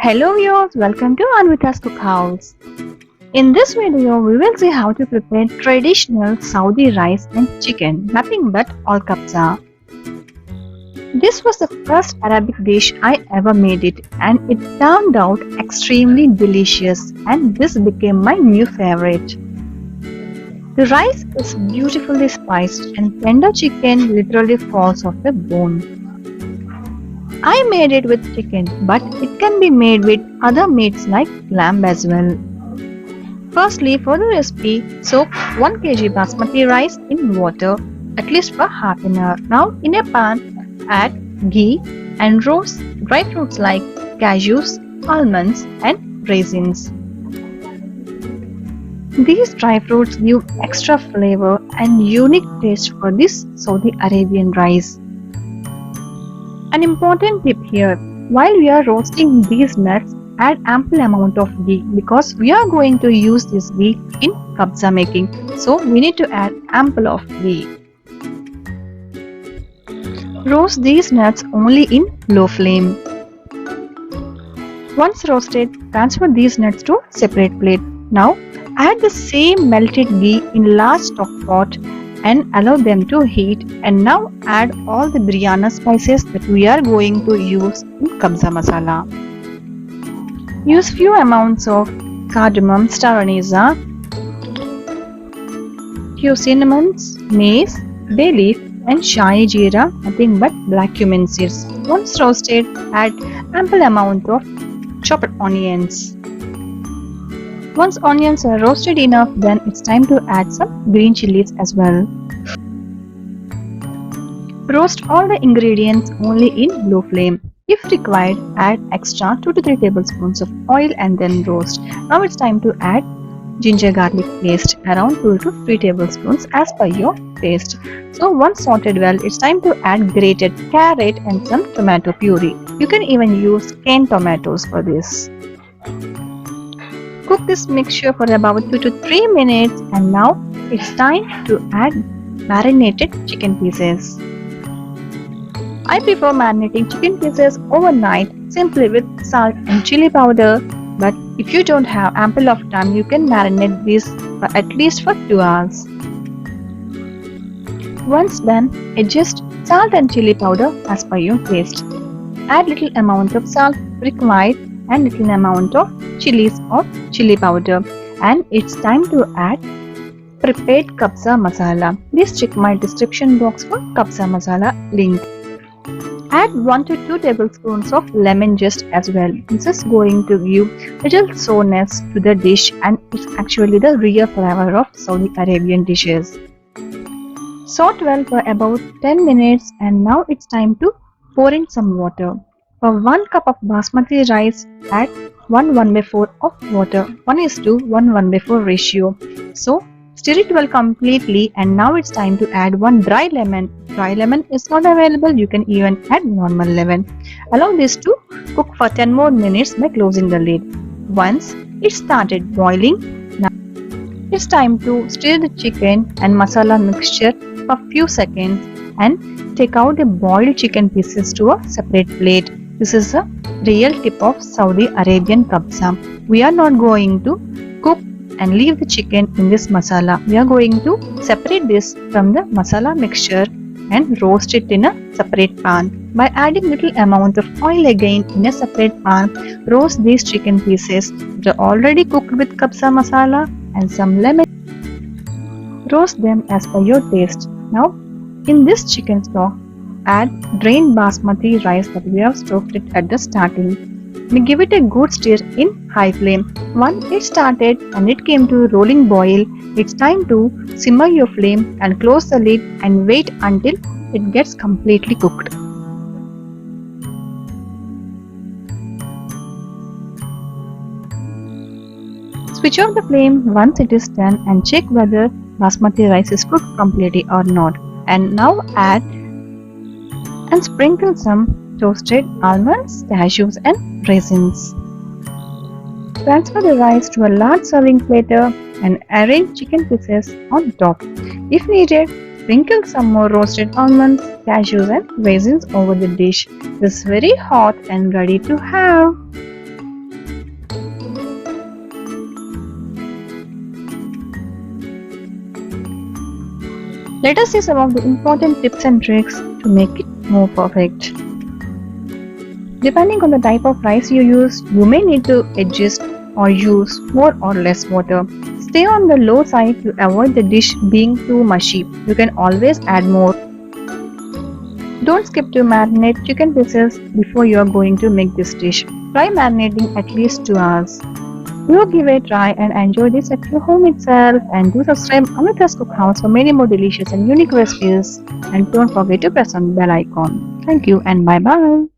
Hello viewers, welcome to Anwitas Cook House. In this video, we will see how to prepare traditional Saudi rice and chicken, nothing but all kabsa. This was the first Arabic dish I ever made it and it turned out extremely delicious and this became my new favorite. The rice is beautifully spiced and tender chicken literally falls off the bone. I made it with chicken, but it can be made with other meats like lamb as well. Firstly, for the recipe, soak 1 kg basmati rice in water at least for half an hour. Now, in a pan, add ghee and roast dry fruits like cashews, almonds, and raisins. These dry fruits give extra flavor and unique taste for this Saudi Arabian rice. An important tip here, while we are roasting these nuts, add ample amount of ghee because we are going to use this ghee in kabsa making. So we need to add ample of ghee. Roast these nuts only in low flame. Once roasted, transfer these nuts to separate plate. Now add the same melted ghee in large stock pot and allow them to heat, and now add all the biryani spices that we are going to use in kabsa masala. Use few amounts of cardamom, star anise, few cinnamons, mace, bay leaf and shahi jeera, nothing but black cumin seeds. Once roasted, add ample amount of chopped onions. Once onions are roasted enough, then it's time to add some green chilies as well. Roast all the ingredients only in low flame. If required, add extra 2 to 3 tablespoons of oil and then roast. Now it's time to add ginger garlic paste, around 2 to 3 tablespoons as per your taste. So once sorted well, it's time to add grated carrot and some tomato puree. You can even use canned tomatoes for this. Cook this mixture for about 2 to 3 minutes and now it's time to add marinated chicken pieces. I prefer marinating chicken pieces overnight simply with salt and chili powder, but if you don't have ample of time, you can marinate these for at least for 2 hours. Once done, adjust salt and chili powder as per your taste. Add little amount of salt required and little amount of chilies or chili powder, and it's time to add prepared kabsa masala. Please check my description box for kabsa masala link. Add 1 to 2 tablespoons of lemon zest as well. This is going to give little sourness to the dish and it's actually the real flavor of Saudi Arabian dishes. Saute well for about 10 minutes and now it's time to pour in some water. For 1 cup of basmati rice, add 1:4 of water, 1:1:4 ratio. So stir it well completely and now it's time to add 1 dry lemon. Dry lemon is not available, you can even add normal lemon. Allow this to cook for 10 more minutes by closing the lid. Once it started boiling, now it's time to stir the chicken and masala mixture for a few seconds and take out the boiled chicken pieces to a separate plate. This is a real tip of Saudi Arabian kabsa. We are not going to cook and leave the chicken in this masala. We are going to separate this from the masala mixture and roast it in a separate pan. By adding little amount of oil again in a separate pan, roast these chicken pieces that are already cooked with kabsa masala and some lemon. Roast them as per your taste. Now in this chicken stock, add drained basmati rice that we have soaked it at the starting. We give it a good stir in high flame. Once it started and it came to a rolling boil, it's time to simmer your flame and close the lid and wait until it gets completely cooked. Switch off the flame once it is done and check whether basmati rice is cooked completely or not. And now add and sprinkle some toasted almonds, cashews and raisins. Transfer the rice to a large serving platter and arrange chicken pieces on top. If needed, sprinkle some more roasted almonds, cashews and raisins over the dish. This is very hot and ready to have. Let us see some of the important tips and tricks to make it more perfect. Depending on the type of rice you use, you may need to adjust or use more or less water. Stay on the low side to avoid the dish being too mushy. You can always add more. Don't skip to marinate chicken pieces before you are going to make this dish. Try marinating at least 2 hours. Do give it a try and enjoy this at your home itself. And do subscribe Anwitas Cook House for many more delicious and unique recipes. And don't forget to press on the bell icon. Thank you and bye bye.